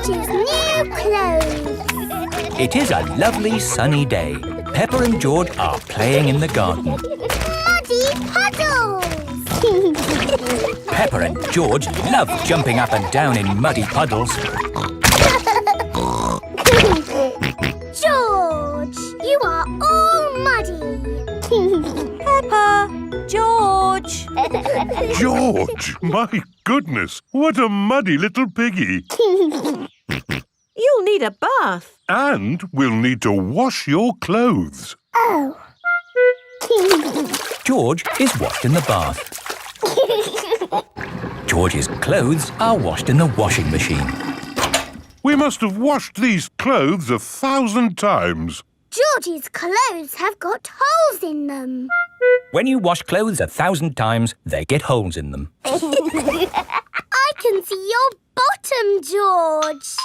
George's new clothes. It is a lovely sunny day. Peppa and George are playing in the garden. Muddy puddles. Peppa and George love jumping up and down in muddy puddles. George, you are all muddy. Peppa! George! George, my goodness, what a muddy little piggy. You'll need a bath. And we'll need to wash your clothes. Oh. George is washed in the bath. George's clothes are washed in the washing machine. We must have washed these clothes 1,000 times. George's clothes have got holes in them. When you wash clothes 1,000 times, they get holes in them. I can see your bottom, George.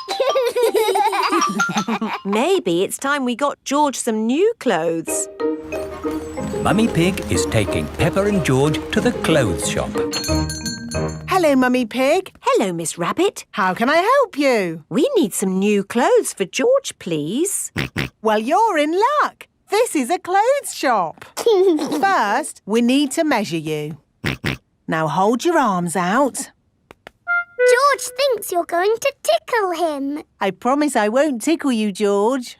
Maybe it's time we got George some new clothes. Mummy Pig is taking Peppa and George to the clothes shop. Hello, Mummy Pig. Hello, Miss Rabbit. How can I help you? We need some new clothes for George, please. Well, you're in luck. This is a clothes shop. First, we need to measure you. Now hold your arms out. George thinks you're going to tickle him. I promise I won't tickle you, George.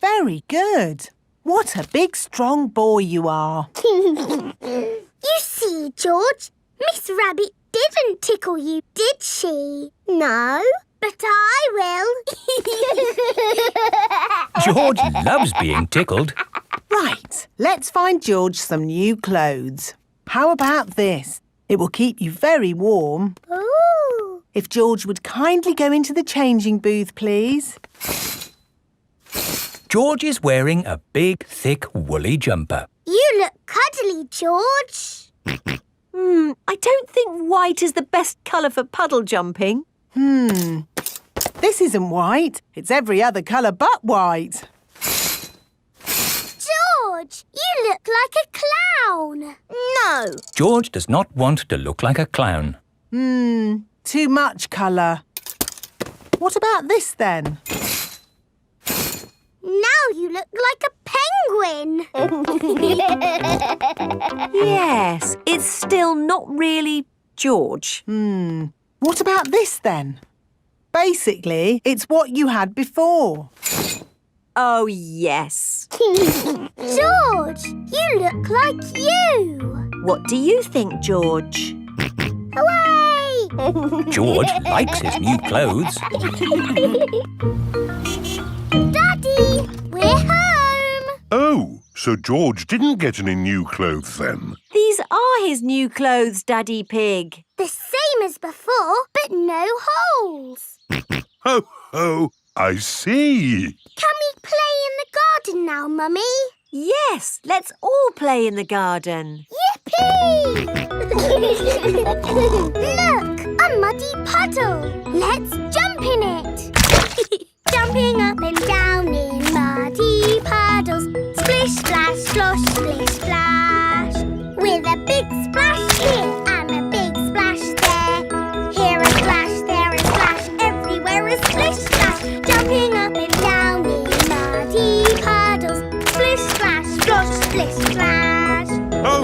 Very good. What a big, strong boy you are. You see, George, Miss Rabbit didn't tickle you, did she? No, but I will. George loves being tickled. Right, let's find George some new clothes. How about this? It will keep you very warm. Ooh. If George would kindly go into the changing booth, please. George is wearing a big, thick, woolly jumper. You look cuddly, George. I don't think white is the best colour for puddle jumping. This isn't white. It's every other colour but white. George, you look like a clown. No. George does not want to look like a clown. Too much colour. What about this then? Now you look like a penguin. Yes, it's still not really George. What about this then? Basically, it's what you had before. Oh, yes. George, you look like you. What do you think, George? Hooray! George likes his new clothes. Daddy, we're home. Oh, so George didn't get any new clothes then. These are his new clothes, Daddy Pig. The same as before, but no holes. Ho, ho, I see. Can we play in the garden now, Mummy? Yes, let's all play in the garden. Yippee! Look, a muddy puddle. Let's jump in it. Jumping up and down in muddy puddles. Splish, splash, slosh, splish, splash. With a big splash here and a big splash there. Here a splash, there a splash, everywhere a splish, splash. Jumping up and down in muddy puddles. Splish, splash, slosh, splish, splash. Oh,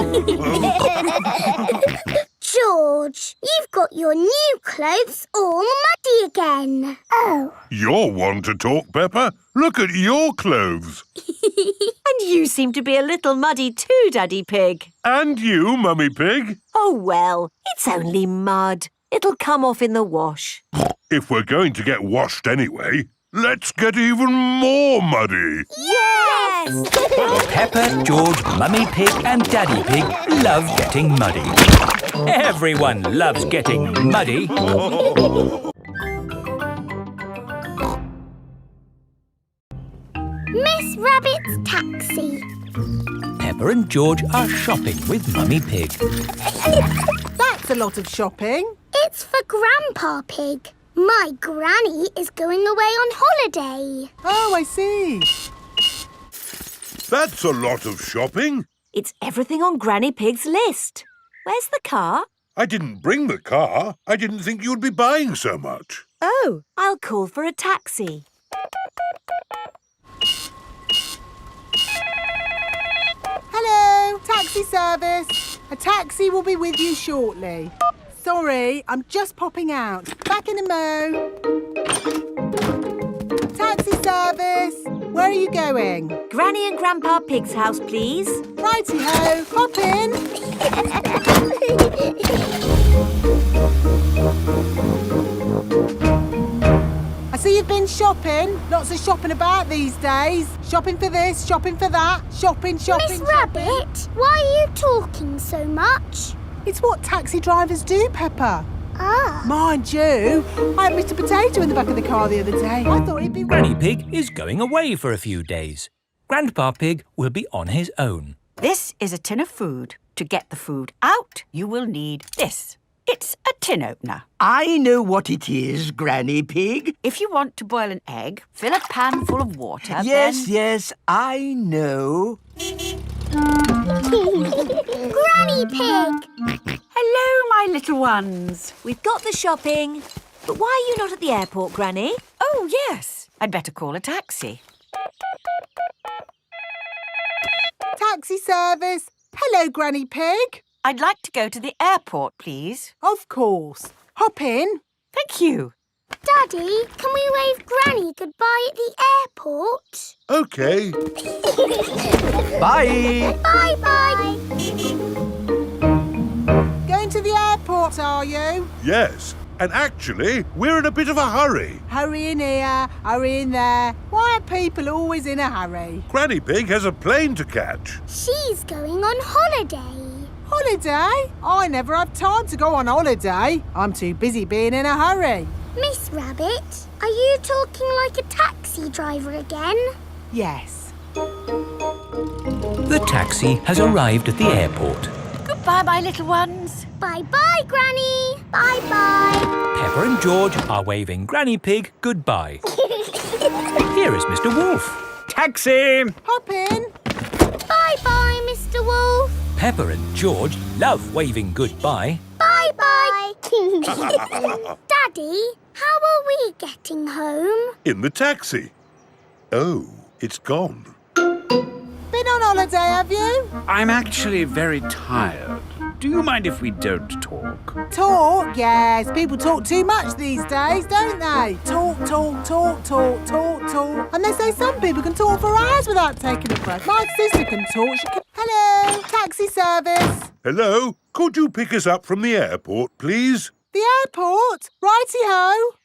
George, you've got your new clothes all muddy again. Oh. You're one to talk, Peppa. Look at your clothes. And you seem to be a little muddy too, Daddy Pig. And you, Mummy Pig. Oh, well, it's only mud. It'll come off in the wash. If we're going to get washed anyway, let's get even more muddy. Yes! Peppa, George, Mummy Pig and Daddy Pig love getting muddy. Everyone loves getting muddy. Miss Rabbit's taxi. Peppa and George are shopping with Mummy Pig. That's a lot of shopping. It's for Grandpa Pig. My granny is going away on holiday. Oh, I see. That's a lot of shopping. It's everything on Granny Pig's list. Where's the car? I didn't bring the car. I didn't think you'd be buying so much. Oh, I'll call for a taxi. Hello, taxi service. A taxi will be with you shortly. Sorry, I'm just popping out. Back in a mo. Taxi service. Where are you going? Granny and Grandpa Pig's house, please. Righty-ho, hop in. I see you've been shopping. Lots of shopping about these days. Shopping for this, shopping for that. Shopping. Miss Rabbit, why are you talking so much? It's what taxi drivers do, Peppa. Ah. Mind you, I had Mr. Potato in the back of the car the other day. I thought he'd be... Granny Pig is going away for a few days. Grandpa Pig will be on his own. This is a tin of food. To get the food out, you will need this. It's a tin opener. I know what it is, Granny Pig. If you want to boil an egg, fill a pan full of water, Yes, I know. Granny Pig! Hello, my little ones. We've got the shopping. But why are you not at the airport, Granny? Oh, yes. I'd better call a taxi. Taxi service. Hello, Granny Pig. I'd like to go to the airport, please. Of course. Hop in. Thank you. Daddy, can we wave Granny goodbye at the airport? OK. Bye. Bye-bye. Going to the airport, are you? Yes. And actually, we're in a bit of a hurry. Hurry in here, hurry in there. Why are people always in a hurry? Granny Pig has a plane to catch. She's going on holiday. Holiday? I never have time to go on holiday. I'm too busy being in a hurry. Miss Rabbit, are you talking like a taxi driver again? Yes. The taxi has arrived at the airport. Goodbye, my little ones. Bye-bye, Granny. Bye-bye. Peppa and George are waving Granny Pig goodbye. Here is Mr. Wolf. Taxi. Hop in. Bye-bye, Mr. Wolf. Peppa and George love waving goodbye. Bye-bye. Daddy, how are we getting home? In the taxi. Oh, it's gone. Been on holiday, have you? I'm actually very tired. Do you mind if we don't talk? Talk? Yes. People talk too much these days, don't they? Talk. And they say some people can talk for hours without taking a breath. My sister can talk. She can... Hello, taxi service. Hello? Could you pick us up from the airport, please? The airport? Righty-ho.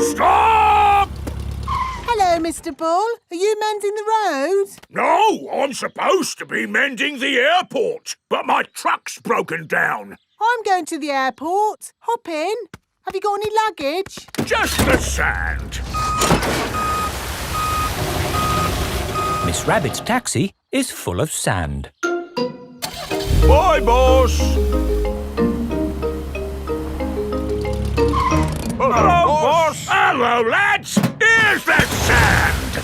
Stop! Hello, Mr. Bull. Are you mending the road? No, I'm supposed to be mending the airport, but my truck's broken down. I'm going to the airport. Hop in. Have you got any luggage? Just the sand. Miss Rabbit's taxi is full of sand. Bye, boss. Hello, boss. Hello, lads. Here's that sand.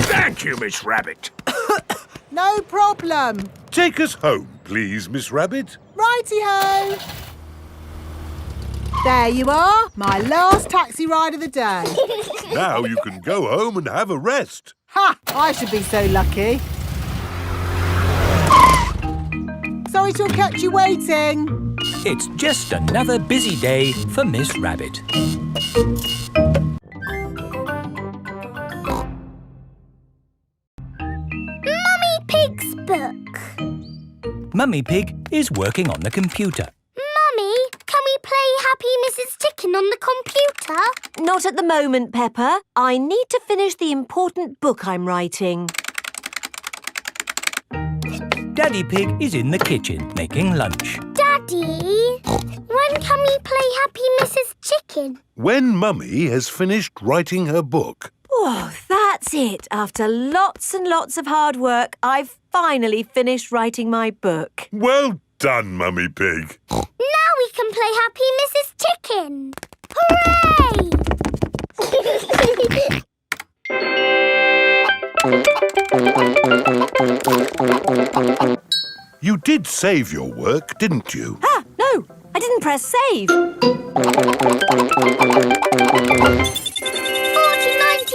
Thank you, Miss Rabbit. No problem. Take us home, please, Miss Rabbit. Righty-ho. There you are, my last taxi ride of the day. Now you can go home and have a rest. Ha! I should be so lucky. Sorry to have kept you waiting. It's just another busy day for Miss Rabbit. Mummy Pig's book. Mummy Pig is working on the computer. Mummy, can we play Happy Mrs. Chicken on the computer? Not at the moment, Peppa. I need to finish the important book I'm writing. Daddy Pig is in the kitchen making lunch. Daddy, when can we play Happy Mrs. Chicken? When Mummy has finished writing her book. Oh, that's it. After lots and lots of hard work, I've finally finished writing my book. Well done, Mummy Pig. Now we can play Happy Mrs. Chicken. Hooray! You did save your work, didn't you? Ah, no. I didn't press save. 40, 90,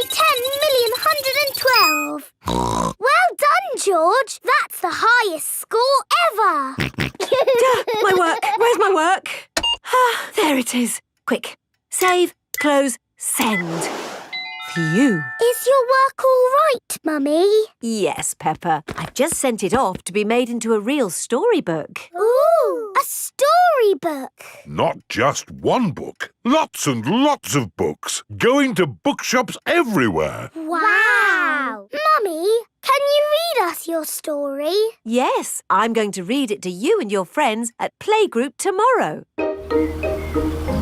10 million, 112. Well done, George. That's the highest score ever. My work. Where's my work? There it is. Quick. Save, close, send. Phew. Is your work all right, Mummy? Yes, Peppa. I've just sent it off to be made into a real storybook. Ooh, a storybook. Not just one book. Lots and lots of books. Going to bookshops everywhere. Wow. Mummy, can you read us your story? Yes, I'm going to read it to you and your friends at playgroup tomorrow.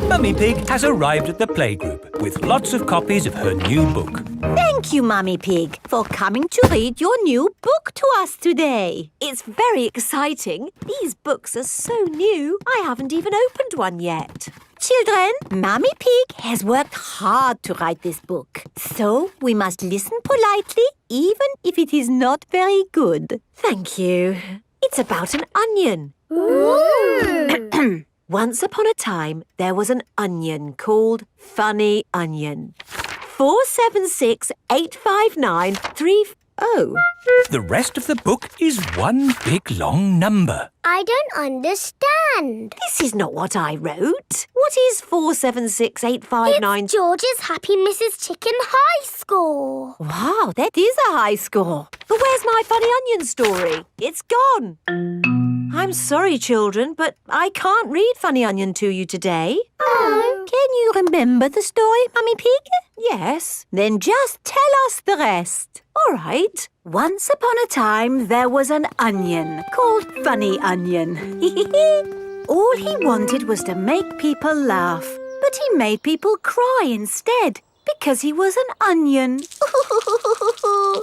Mummy Pig has arrived at the playgroup with lots of copies of her new book. Thank you, Mummy Pig, for coming to read your new book to us today. It's very exciting. These books are so new, I haven't even opened one yet. Children, Mummy Pig has worked hard to write this book. So we must listen politely, even if it is not very good. Thank you. It's about an onion. Ooh. Once upon a time, there was an onion called Funny Onion. 4768593. Oh. The rest of the book is one big long number. I don't understand. This is not what I wrote. What is 4768593? It's George's Happy Mrs. Chicken high score. Wow, that is a high score. But where's my Funny Onion story? It's gone. I'm sorry, children, but I can't read Funny Onion to you today. Oh. Can you remember the story, Mummy Pig? Yes. Then just tell us the rest. All right. Once upon a time, there was an onion called Funny Onion. All he wanted was to make people laugh, but he made people cry instead because he was an onion.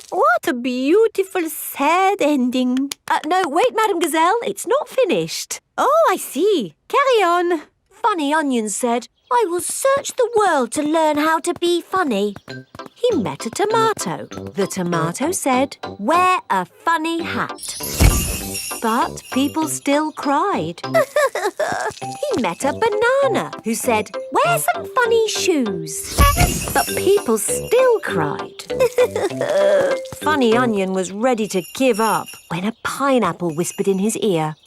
What a beautiful, sad ending. No, wait, Madam Gazelle, it's not finished. Oh, I see. Carry on. Funny Onion said, I will search the world to learn how to be funny. He met a tomato. The tomato said, wear a funny hat. But people still cried. He met a banana who said, wear some funny shoes. But people still cried. Funny Onion was ready to give up when a pineapple whispered in his ear.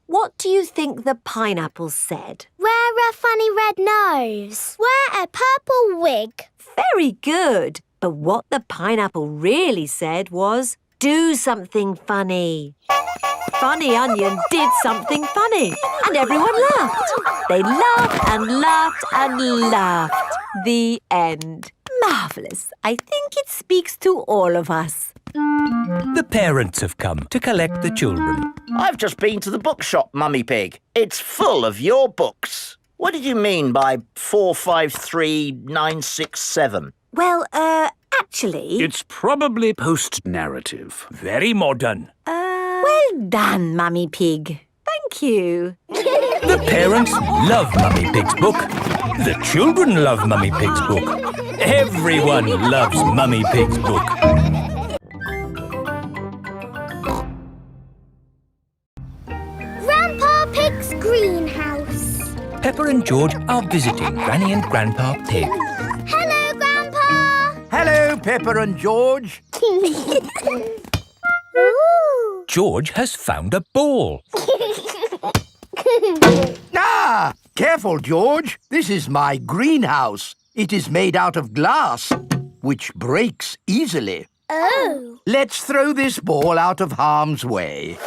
What do you think the pineapple said? Wear a funny red nose. Wear a purple wig. Very good. But what the pineapple really said was, do something funny. Funny Onion did something funny, and everyone laughed. They laughed and laughed and laughed. The end. Marvellous. I think it speaks to all of us. The parents have come to collect the children. I've just been to the bookshop, Mummy Pig. It's full of your books. What did you mean by 453967? Well, actually... It's probably post-narrative. Very modern. Well done, Mummy Pig. Thank you. The parents love Mummy Pig's book. The children love Mummy Pig's book. Everyone loves Mummy Pig's book. Grandpa Pig's greenhouse. Peppa and George are visiting Granny and Grandpa Pig. Hello, Grandpa. Hello, Peppa and George. Ooh. George has found a ball. Ah! Careful, George. This is my greenhouse. It is made out of glass, which breaks easily. Oh. Let's throw this ball out of harm's way.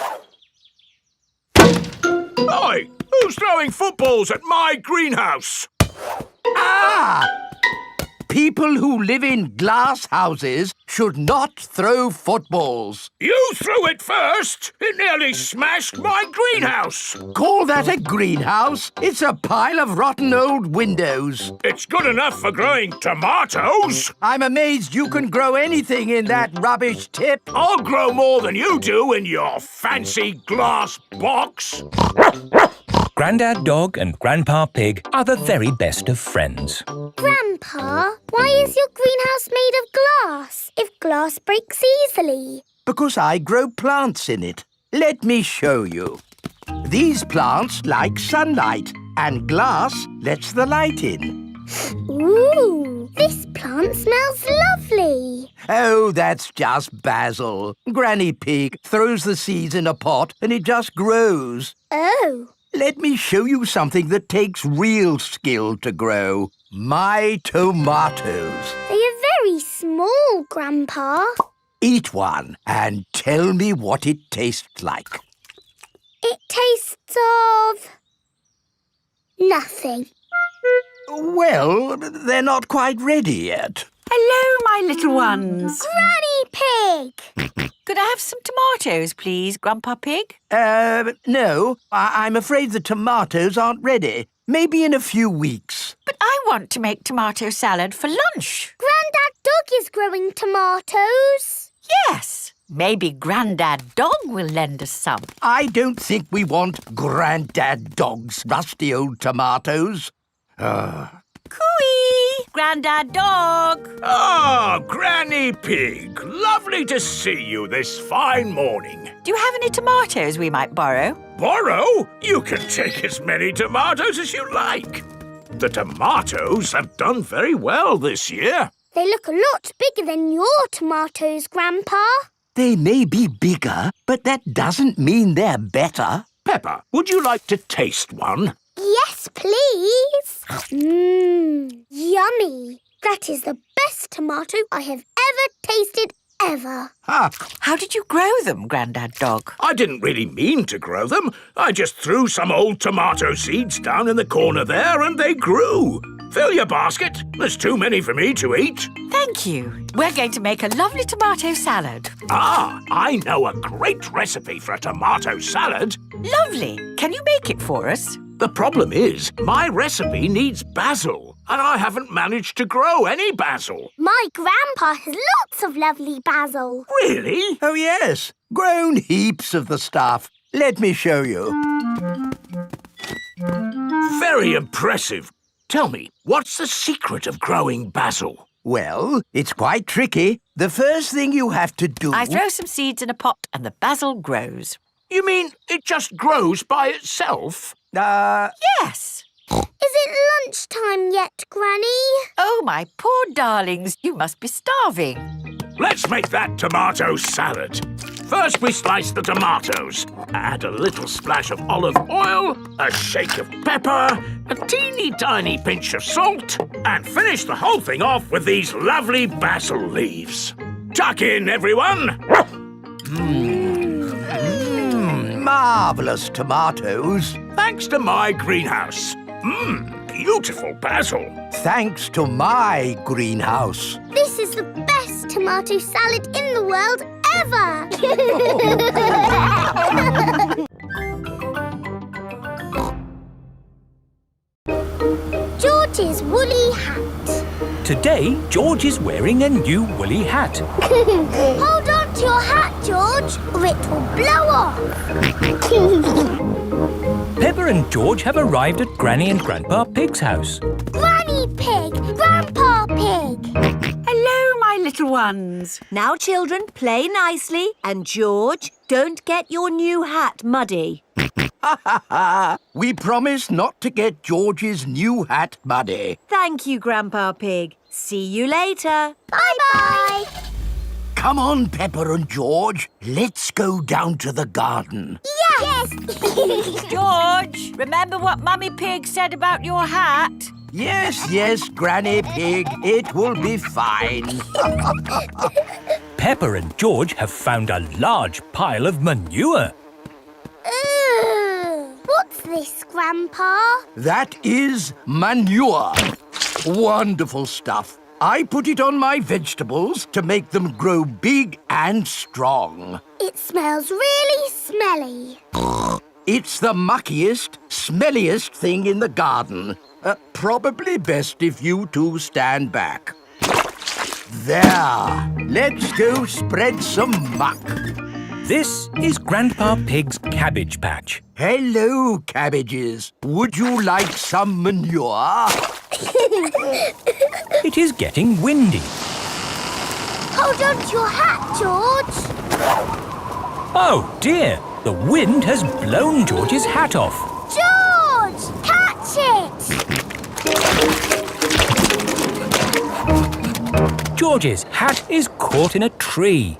Oi! Who's throwing footballs at my greenhouse? Ah! People who live in glass houses should not throw footballs. You threw it first! It nearly smashed my greenhouse! Call that a greenhouse? It's a pile of rotten old windows. It's good enough for growing tomatoes! I'm amazed you can grow anything in that rubbish tip. I'll grow more than you do in your fancy glass box! Grandad Dog and Grandpa Pig are the very best of friends. Grandpa, why is your greenhouse made of glass if glass breaks easily? Because I grow plants in it. Let me show you. These plants like sunlight, and glass lets the light in. Ooh, this plant smells lovely. Oh, that's just basil. Granny Pig throws the seeds in a pot and it just grows. Oh. Let me show you something that takes real skill to grow. My tomatoes. They are very small, Grandpa. Eat one and tell me what it tastes like. It tastes of... nothing. Well, they're not quite ready yet. Hello, my little ones. Granny Pig! Could I have some tomatoes, please, Grandpa Pig? No. I'm afraid the tomatoes aren't ready. Maybe in a few weeks. But I want to make tomato salad for lunch. Grandad Dog is growing tomatoes. Yes. Maybe Grandad Dog will lend us some. I don't think we want Grandad Dog's rusty old tomatoes. Cooey! Grandad Dog! Ah, Granny Pig. Lovely to see you this fine morning. Do you have any tomatoes we might borrow? Borrow? You can take as many tomatoes as you like. The tomatoes have done very well this year. They look a lot bigger than your tomatoes, Grandpa. They may be bigger, but that doesn't mean they're better. Peppa, would you like to taste one? Yes, please. Yummy. That is the best tomato I have ever tasted ever. How did you grow them, Grandad Dog? I didn't really mean to grow them. I just threw some old tomato seeds down in the corner there and they grew. Fill your basket. There's too many for me to eat. Thank you. We're going to make a lovely tomato salad. Ah, I know a great recipe for a tomato salad. Lovely. Can you make it for us? The problem is, my recipe needs basil, and I haven't managed to grow any basil. My grandpa has lots of lovely basil. Really? Oh, yes. Grown heaps of the stuff. Let me show you. Very impressive. Tell me, what's the secret of growing basil? Well, it's quite tricky. The first thing you have to do... I throw some seeds in a pot and the basil grows. You mean it just grows by itself? Yes. Is it lunchtime yet, Granny? Oh, my poor darlings, you must be starving. Let's make that tomato salad. First, we slice the tomatoes. Add a little splash of olive oil, a shake of pepper, a teeny tiny pinch of salt, and finish the whole thing off with these lovely basil leaves. Tuck in, everyone. Marvellous tomatoes. Thanks to my greenhouse. Beautiful basil. Thanks to my greenhouse. This is the best tomato salad in the world ever. George's woolly hat. Today, George is wearing a new woolly hat. Hold on to your hat, George, or it will blow off. Peppa and George have arrived at Granny and Grandpa Pig's house. Granny Pig, Grandpa Pig. Hello, my little ones. Now, children, play nicely. And, George, don't get your new hat muddy. We promise not to get George's new hat muddy. Thank you, Grandpa Pig. See you later. Bye-bye. Come on, Peppa and George. Let's go down to the garden. Yes. George, remember what Mummy Pig said about your hat? Yes, Granny Pig. It will be fine. Peppa and George have found a large pile of manure. What's this, Grandpa? That is manure. Wonderful stuff. I put it on my vegetables to make them grow big and strong. It smells really smelly. It's the muckiest, smelliest thing in the garden. Probably best if you two stand back. There. Let's go spread some muck. This is Grandpa Pig's cabbage patch. Hello, cabbages. Would you like some manure? It is getting windy. Hold on to your hat, George. Oh dear, The wind has blown George's hat off. George! Catch it! George's hat is caught in a tree.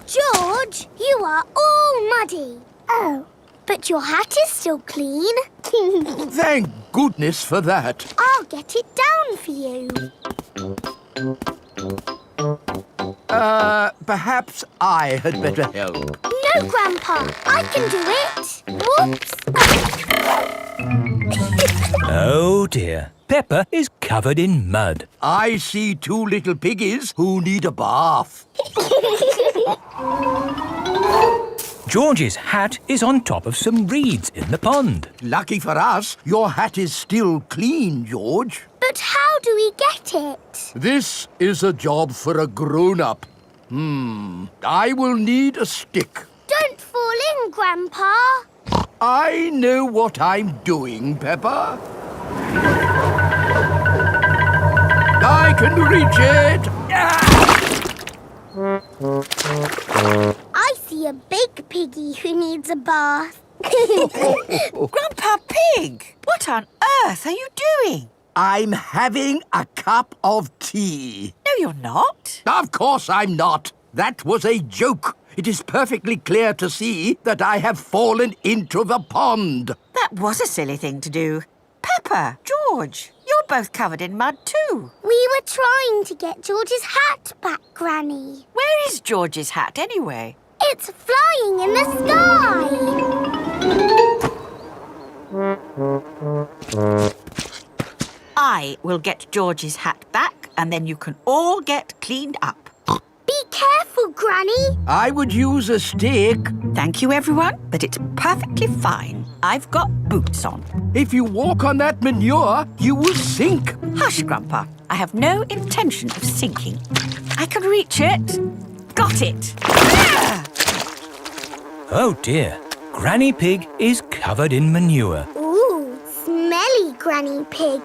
George, you are all muddy. Oh, but your hat is still clean. Thank goodness for that. I'll get it down for you. Perhaps I had better help. No, Grandpa, I can do it. Whoops. Oh dear, Peppa is covered in mud. I see two little piggies who need a bath. George's hat is on top of some reeds in the pond. Lucky for us, your hat is still clean, George. But how do we get it? This is a job for a grown-up. I will need a stick. Don't fall in, Grandpa. I know what I'm doing, Peppa. I can reach it. I see a big piggy who needs a bath. Grandpa Pig, what on earth are you doing? I'm having a cup of tea. No, you're not. Of course I'm not. That was a joke. It is perfectly clear to see that I have fallen into the pond. That was a silly thing to do. Peppa, George, you're both covered in mud too. We were trying to get George's hat back, Granny. Where is George's hat anyway? It's flying in the sky. I will get George's hat back and then you can all get cleaned up. Be careful, Granny. I would use a stick. Thank you, everyone, but it's perfectly fine. I've got boots on. If you walk on that manure, you will sink. Hush, Grandpa. I have no intention of sinking. I can reach it. Got it. Ah! Oh dear, Granny Pig is covered in manure. Ooh, smelly Granny Pig.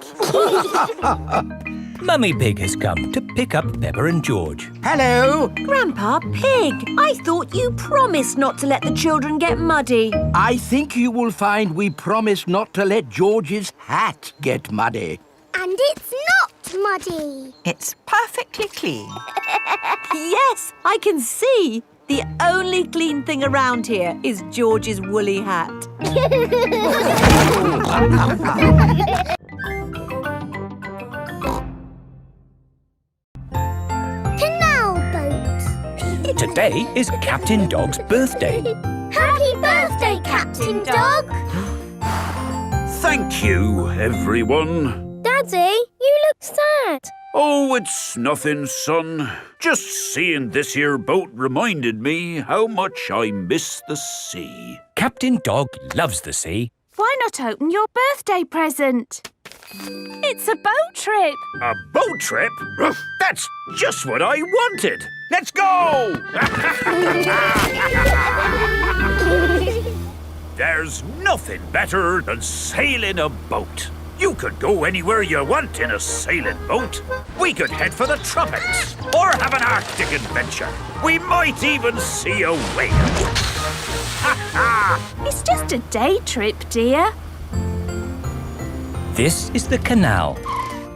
Mummy Pig has come to pick up Peppa and George. Hello. Grandpa Pig, I thought you promised not to let the children get muddy. I think you will find we promised not to let George's hat get muddy. And it's not muddy. It's perfectly clean. Yes, I can see. The only clean thing around here is George's woolly hat. Canal boat. Today is Captain Dog's birthday. Happy birthday, Captain Dog. Thank you, everyone. Daddy, you look sad. Oh, it's nothing, son. Just seeing this here boat reminded me how much I miss the sea. Captain Dog loves the sea. Why not open your birthday present? It's a boat trip. A boat trip? That's just what I wanted. Let's go! There's nothing better than sailing a boat. You could go anywhere you want in a sailing boat. We could head for the tropics or have an Arctic adventure. We might even see a whale. It's just a day trip, dear. This is the canal.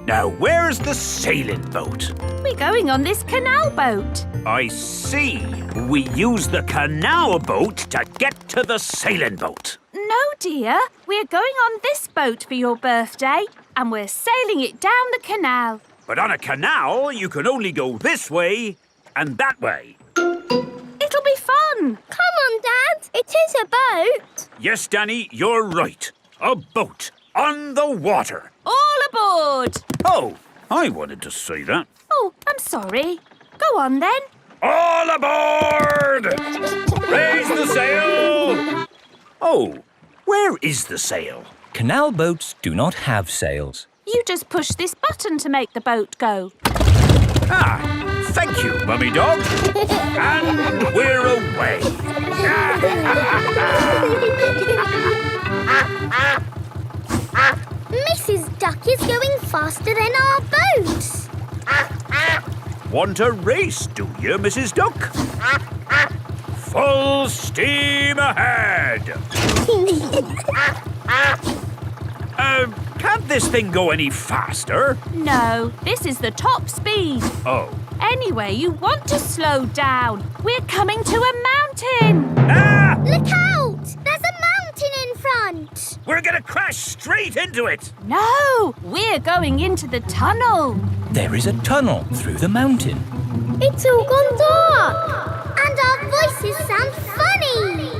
Now, where's the sailing boat? We're going on this canal boat. I see. We use the canal boat to get to the sailing boat. No, dear. We're going on this boat for your birthday, and we're sailing it down the canal. But on a canal, you can only go this way and that way. It'll be fun. Come on, Dad. It is a boat. Yes, Danny, you're right. A boat on the water. All aboard. Oh, I wanted to say that. Oh, I'm sorry. Go on, then. All aboard! Raise the sail! Oh, where is the sail? Canal boats do not have sails. You just push this button to make the boat go. Ah, thank you, Mummy Dog. And we're away. Mrs. Duck is going faster than our boat. Want a race, do you, Mrs. Duck? Full steam ahead! Can't this thing go any faster? No, this is the top speed. Oh. Anyway, you want to slow down. We're coming to a mountain. Ah! Look out! There's a mountain in front. We're gonna crash straight into it! No, we're going into the tunnel. There is a tunnel through the mountain. It's all gone dark. And our voices sound funny.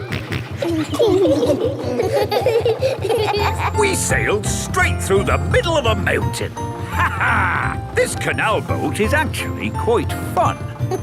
We sailed straight through the middle of a mountain. Ha ha! This canal boat is actually quite fun. Look,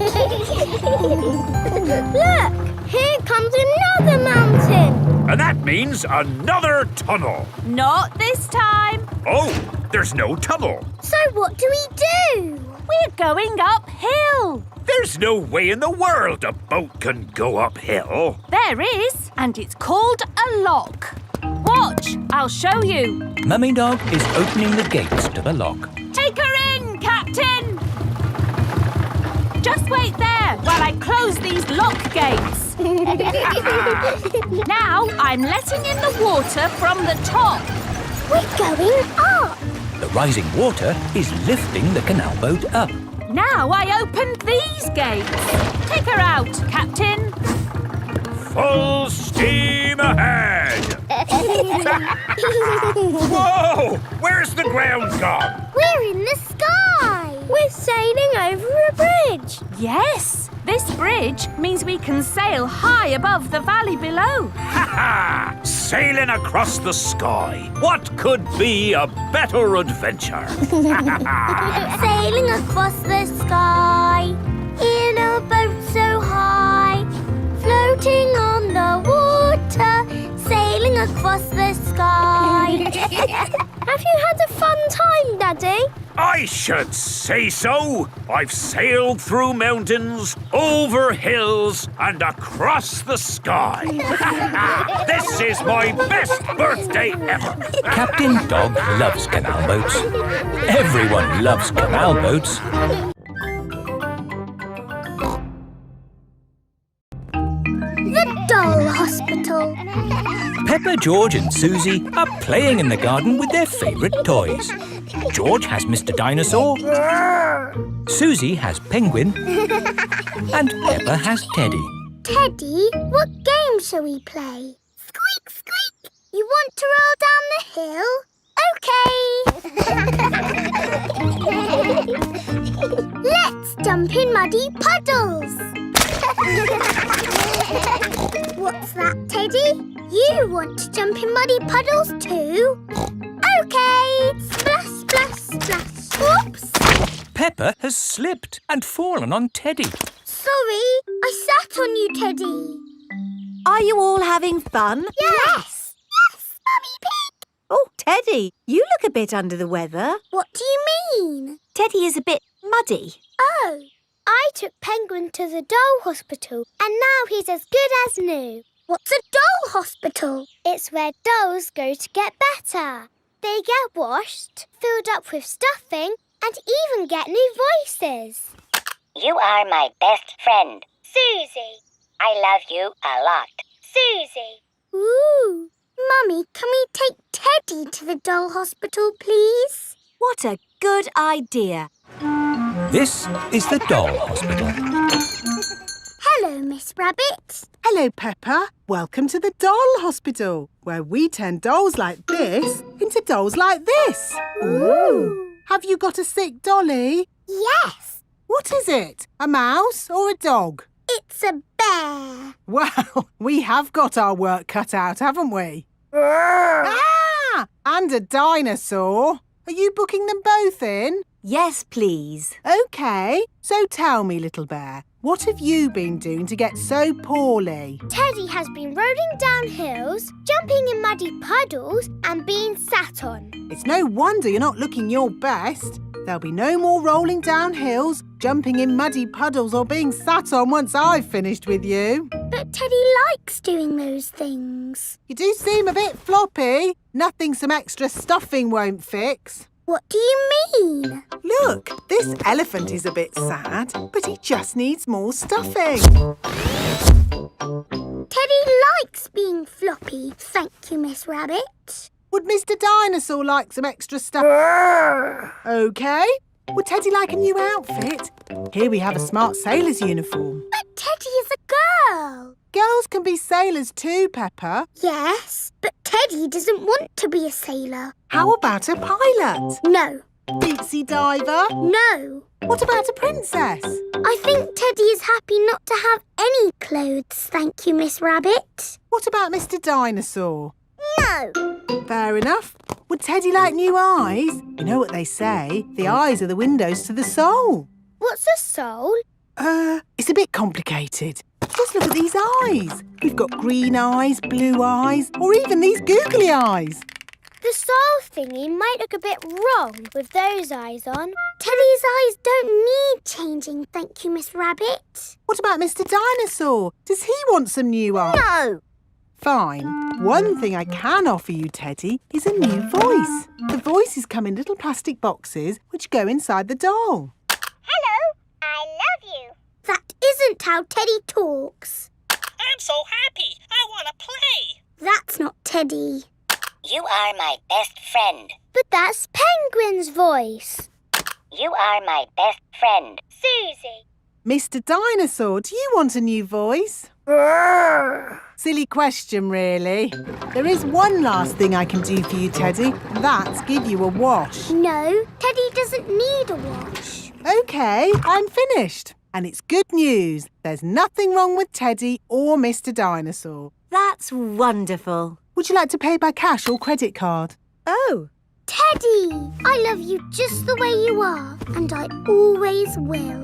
here comes another mountain. And that means another tunnel. Not this time. Oh, there's no tunnel. So what do we do? We're going uphill. There's no way in the world a boat can go uphill. There is, and it's called a lock. Watch, I'll show you. Mummy Dog is opening the gates to the lock. Take her in, Captain. Just wait there while I close these lock gates. Now I'm letting in the water from the top. We're going up. The rising water is lifting the canal boat up. Now I opened these gates. Take her out, Captain. Full steam ahead! Whoa! Where's the ground gone? We're in the sky. We're sailing over a bridge. Yes, this bridge means we can sail high above the valley below. Ha ha! Sailing across the sky. What could be a better adventure? Sailing across the sky in a boat so high, floating on the water, sailing across the sky. Have you had a fun time, Daddy? I should say so. I've sailed through mountains, over hills, and across the sky. This is my best birthday ever. Captain Dog loves canal boats. Everyone loves canal boats. The Doll Hospital. Peppa, George and Suzy are playing in the garden with their favourite toys. George has Mr. Dinosaur, Suzy has Penguin, and Peppa has Teddy. Teddy, what game shall we play? Squeak, squeak. You want to roll down the hill? OK. Let's jump in muddy puddles. What's that, Teddy? You want to jump in muddy puddles too? OK. Splash, splash, splash. Whoops. Peppa has slipped and fallen on Teddy. Sorry, I sat on you, Teddy. Are you all having fun? Yes. Yes, Mummy Pig. Oh, Teddy, you look a bit under the weather. What do you mean? Teddy is a bit muddy. Oh, I took Penguin to the doll hospital and now he's as good as new. What's a doll hospital? It's where dolls go to get better. They get washed, filled up with stuffing and even get new voices. You are my best friend. Suzy. I love you a lot. Suzy. Ooh. Mummy, can we take Teddy to the doll hospital, please? What a good idea. This is the Doll Hospital. Hello, Miss Rabbit. Hello, Peppa. Welcome to the Doll Hospital, where we turn dolls like this into dolls like this. Ooh. Have you got a sick dolly? Yes. What is it? A mouse or a dog? It's a bear. Well, we have got our work cut out, haven't we? Ah! And a dinosaur. Are you booking them both in? Yes, please. OK. So tell me, little bear, what have you been doing to get so poorly? Teddy has been rolling down hills, jumping in muddy puddles and being sat on. It's no wonder you're not looking your best. There'll be no more rolling down hills, jumping in muddy puddles or being sat on once I've finished with you. But Teddy likes doing those things. You do seem a bit floppy. Nothing some extra stuffing won't fix. What do you mean? Look, this elephant is a bit sad, but he just needs more stuffing. Teddy likes being floppy, thank you, Miss Rabbit. Would Mr. Dinosaur like some extra stuff? OK. Would Teddy like a new outfit? Here we have a smart sailor's uniform. But Teddy is a girl. Girls can be sailors too, Peppa. Yes, but Teddy doesn't want to be a sailor. How about a pilot? No. Deep sea diver? No. What about a princess? I think Teddy is happy not to have any clothes, thank you, Miss Rabbit. What about Mr. Dinosaur? No. Fair enough. Would Teddy like new eyes? You know what they say, the eyes are the windows to the soul. What's a soul? It's a bit complicated. Just look at these eyes. We've got green eyes, blue eyes, or even these googly eyes. The soul thingy might look a bit wrong with those eyes on. Teddy's eyes don't need changing, thank you, Miss Rabbit. What about Mr. Dinosaur? Does he want some new eyes? No. Fine. One thing I can offer you, Teddy, is a new voice. The voices come in little plastic boxes which go inside the doll. Hello, I love you. That isn't how Teddy talks. I'm so happy. I want to play. That's not Teddy. You are my best friend. But that's Penguin's voice. You are my best friend. Suzy. Mr. Dinosaur, do you want a new voice? Silly question, really. There is one last thing I can do for you, Teddy. That's give you a wash. No, Teddy doesn't need a wash. OK, I'm finished. And it's good news. There's nothing wrong with Teddy or Mr. Dinosaur. That's wonderful. Would you like to pay by cash or credit card? Oh. Teddy, I love you just the way you are, and I always will.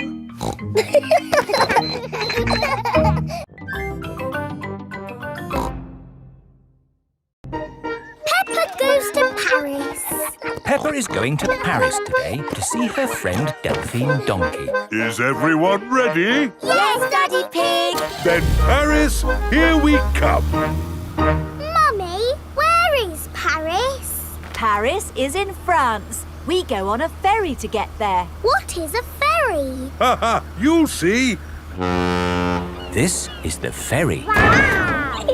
Peppa goes to Paris. Peppa is going to Paris today to see her friend Delphine Donkey. Is everyone ready? Yes, Daddy Pig. Then Paris, here we come. Mummy, where is Paris? Paris is in France. We go on a ferry to get there. What is a ferry? Ha ha, you'll see. This is the ferry. Wow!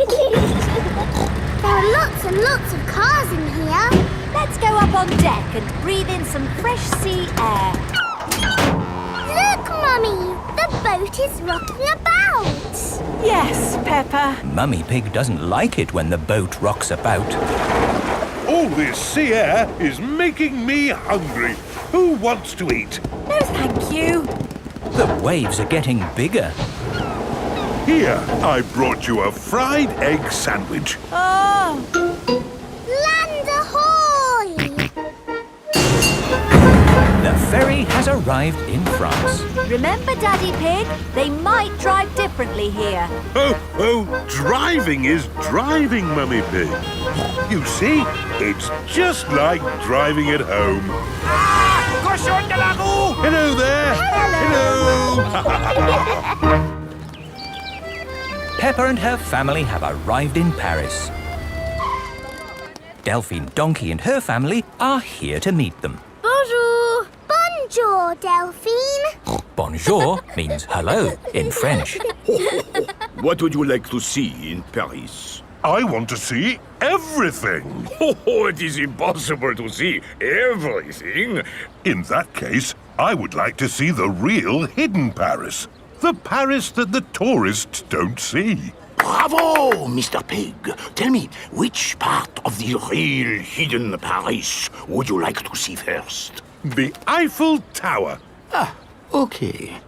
There are lots and lots of cars in here. Let's go up on deck and breathe in some fresh sea air. Look, Mummy! The boat is rocking about. Yes, Peppa. Mummy Pig doesn't like it when the boat rocks about. All this sea air is making me hungry. Who wants to eat? No, thank you. The waves are getting bigger. Here, I brought you a fried egg sandwich. Oh! Land ahoy! The ferry has arrived in France. Remember, Daddy Pig? They might drive differently here. Oh, driving is driving, Mummy Pig. You see, it's just like driving at home. Cochon de la roue! Hello there. Hello. Peppa and her family have arrived in Paris. Delphine Donkey and her family are here to meet them. Bonjour! Bonjour, Delphine. Bonjour means hello in French. What would you like to see in Paris? I want to see everything. Oh, it is impossible to see everything. In that case, I would like to see the real hidden Paris. The Paris that the tourists don't see. Bravo, Mr. Pig. Tell me, which part of the real hidden Paris would you like to see first? The Eiffel Tower. Ah, okay.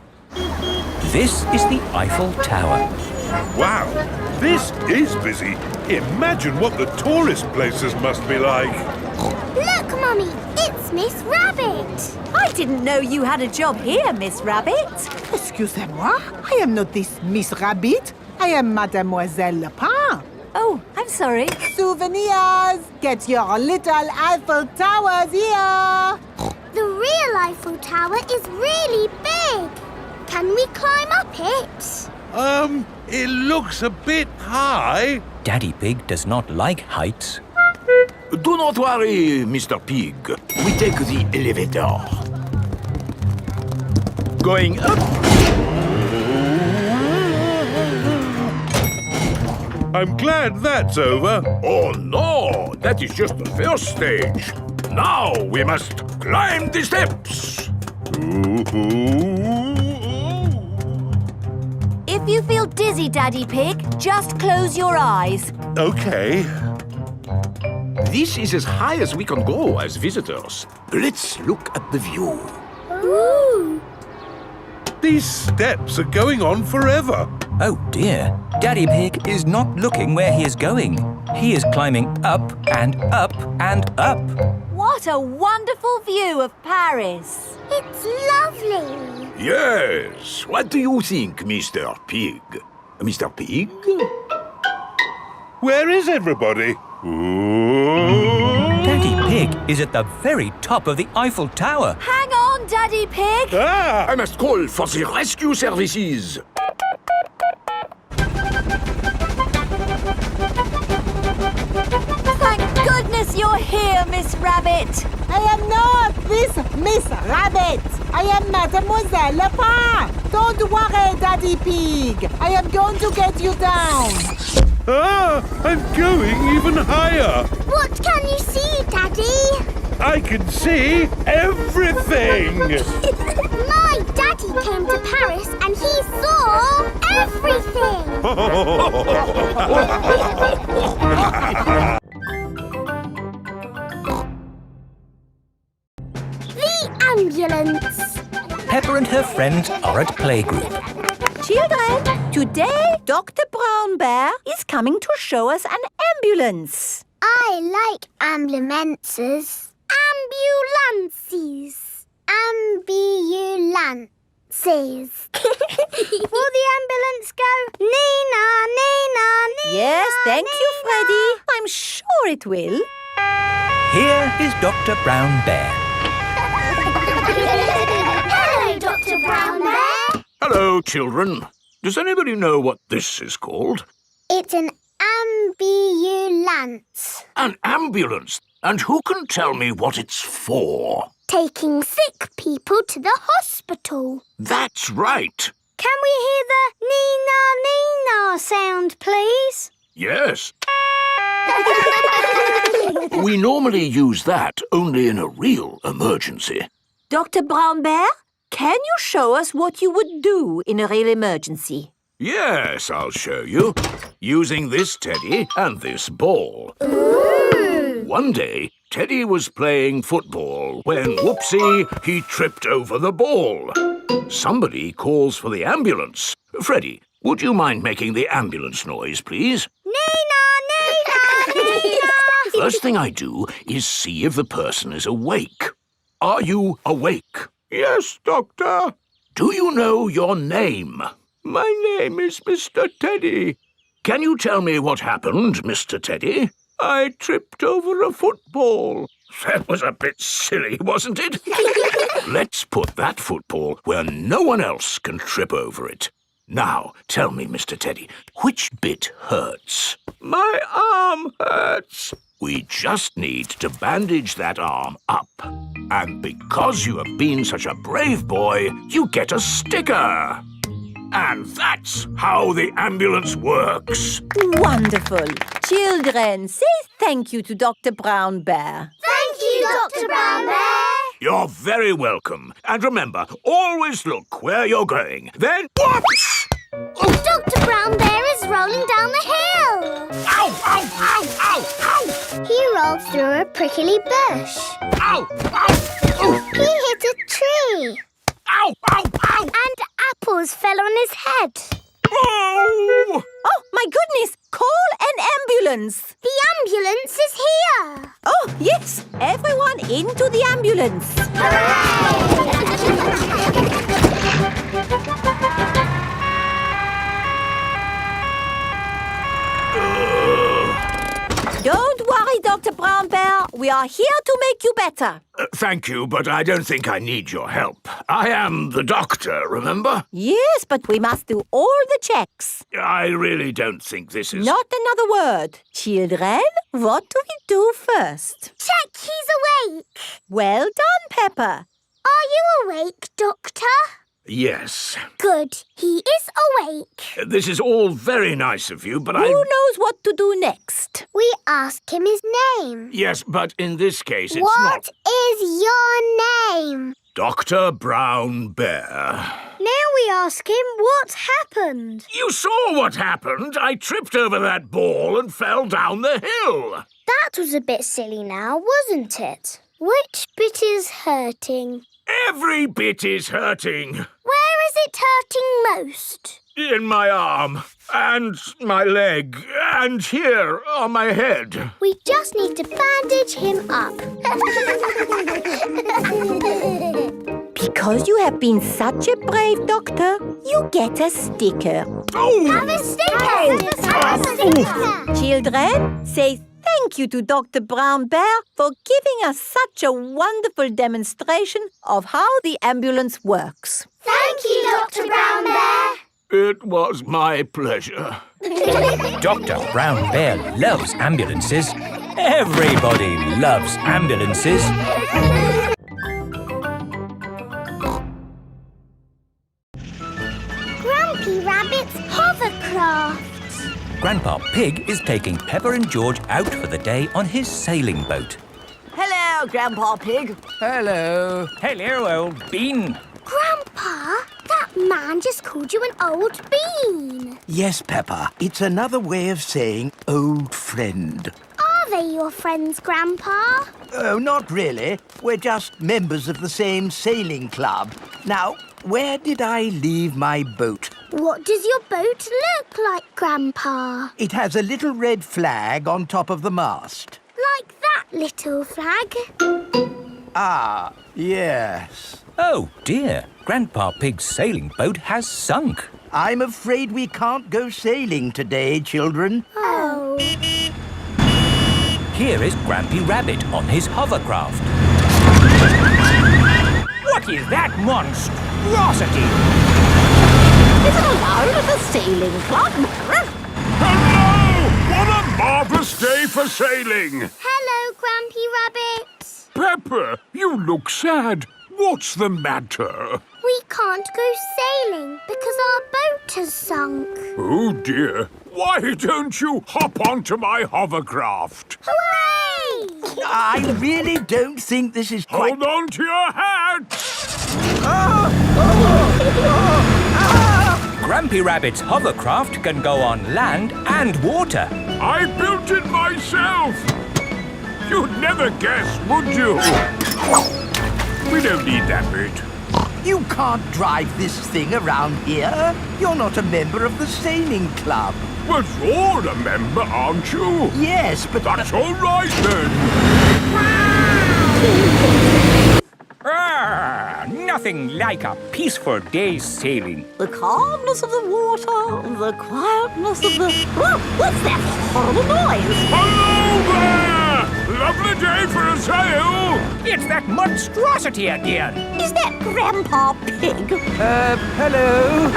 This is the Eiffel Tower. Wow, this is busy. Imagine what the tourist places must be like. Look, Mummy, it's Miss Rabbit. I didn't know you had a job here, Miss Rabbit. Excusez-moi, I am not this Miss Rabbit. I am Mademoiselle Lapin. Oh, I'm sorry. Souvenirs! Get your little Eiffel Towers here! The real Eiffel Tower is really big. Can we climb up it? It looks a bit high. Daddy Pig does not like heights. Do not worry, Mr. Pig. We take the elevator. Going up. I'm glad that's over. Oh no, that is just the first stage. Now we must climb the steps. If you feel dizzy, Daddy Pig, just close your eyes. Okay. This is as high as we can go as visitors. Let's look at the view. Ooh. These steps are going on forever. Oh dear, Daddy Pig is not looking where he is going. He is climbing up and up and up. What a wonderful view of Paris. It's lovely. Yes. What do you think, Mr. Pig? Mr. Pig? Where is everybody? Daddy Pig is at the very top of the Eiffel Tower. Hang on, Daddy Pig. I must call for the rescue services. Thank goodness you're here, Miss Rabbit. I am not this Miss Rabbit. I am Mademoiselle Lepin. Don't worry, Daddy Pig. I am going to get you down. I'm going even higher. What can you see, Daddy? I can see everything. My daddy came to Paris and he saw everything. The ambulance. Peppa and her friends are at playgroup. Children, today Dr. Brown Bear is coming to show us an ambulance. I like ambulances. Ambulances. Ambulances. Will the ambulance go? Nina, Nina, Nina. Yes, thank Nina. you, Freddy. I'm sure it will. Here is Dr. Brown Bear. Hello, Dr. Brown Bear. Hello, children. Does anybody know what this is called? It's an ambulance. An ambulance. And who can tell me what it's for? Taking sick people to the hospital. That's right. Can we hear the Nina, Nina sound, please? Yes. We normally use that only in a real emergency. Dr. Brown Bear, can you show us what you would do in a real emergency? Yes, I'll show you. Using this teddy and this ball. Ooh. One day, Teddy was playing football when, whoopsie, he tripped over the ball. Somebody calls for the ambulance. Freddy, would you mind making the ambulance noise, please? Nina, Nina, Nina. First thing I do is see if the person is awake. Are you awake? Yes, Doctor. Do you know your name? My name is Mr. Teddy. Can you tell me what happened, Mr. Teddy? I tripped over a football. That was a bit silly, wasn't it? Let's put that football where no one else can trip over it. Now, tell me, Mr. Teddy, which bit hurts? My arm hurts. We just need to bandage that arm up. And because you have been such a brave boy, you get a sticker. And that's how the ambulance works. Wonderful. Children, say thank you to Dr. Brown Bear. Thank you, Dr. Brown Bear. You're very welcome. And remember, always look where you're going. Then, whoops! Dr. Brown Bear is rolling down the hill. Ow, ow, ow, ow, ow! He rolled through a prickly bush. Ow, ow! He hit a tree. Ow, ow, ow! And apples fell on his head. Oh! Oh, my goodness! Call an ambulance! The ambulance is here. Oh, yes! Everyone into the ambulance! Don't worry, Dr. Brown Bear. We are here to make you better. Thank you, but I don't think I need your help. I am the doctor, remember? Yes, but we must do all the checks. I really don't think this is... Not another word. Children, what do we do first? Check he's awake. Well done, Peppa. Are you awake, Doctor? Yes. Good. He is awake. This is all very nice of you, but Who knows what to do next? We ask him his name. Yes, but in this case it's What not... is your name? Dr. Brown Bear. Now we ask him what happened. You saw what happened. I tripped over that ball and fell down the hill. That was a bit silly now, wasn't it? Which bit is hurting? Every bit is hurting. Where is it hurting most? In my arm, and my leg, and here on my head. We just need to bandage him up. Because you have been such a brave doctor, you get a sticker. Oh! Have a sticker! Have a sticker! Children, say thank you to Dr. Brown Bear for giving us such a wonderful demonstration of how the ambulance works. Thank you, Dr. Brown Bear. It was my pleasure. Dr. Brown Bear loves ambulances. Everybody loves ambulances. Grumpy Rabbit's hovercraft. Grandpa Pig is taking Peppa and George out for the day on his sailing boat. Hello, Grandpa Pig. Hello. Hello, old bean. Grandpa, that man just called you an old bean. Yes, Peppa. It's another way of saying old friend. Are they your friends, Grandpa? Oh, not really. We're just members of the same sailing club. Now, where did I leave my boat? What does your boat look like, Grandpa? It has a little red flag on top of the mast. Like that little flag? Ah, yes. Oh, dear. Grandpa Pig's sailing boat has sunk. I'm afraid we can't go sailing today, children. Oh. Here is Grampy Rabbit on his hovercraft. What is that monstrosity? Is it allowed at the sailing club? Hello! What a marvellous day for sailing! Hello, Grampy Rabbit. Peppa, you look sad. What's the matter? We can't go sailing because our boat has sunk. Oh, dear. Why don't you hop onto my hovercraft? Hooray! I really don't think this is quite... Hold on to your hat! Grampy Rabbit's hovercraft can go on land and water. I built it myself! You'd never guess, would you? We don't need that bit. You can't drive this thing around here. You're not a member of the sailing club. But you're a member, aren't you? Yes, but... That's all right, then. Nothing like a peaceful day's sailing. The calmness of the water, the quietness of the... Oh, what's that horrible noise? Hello there! Lovely day for a sail! It's that monstrosity again. Is that Grandpa Pig? Hello?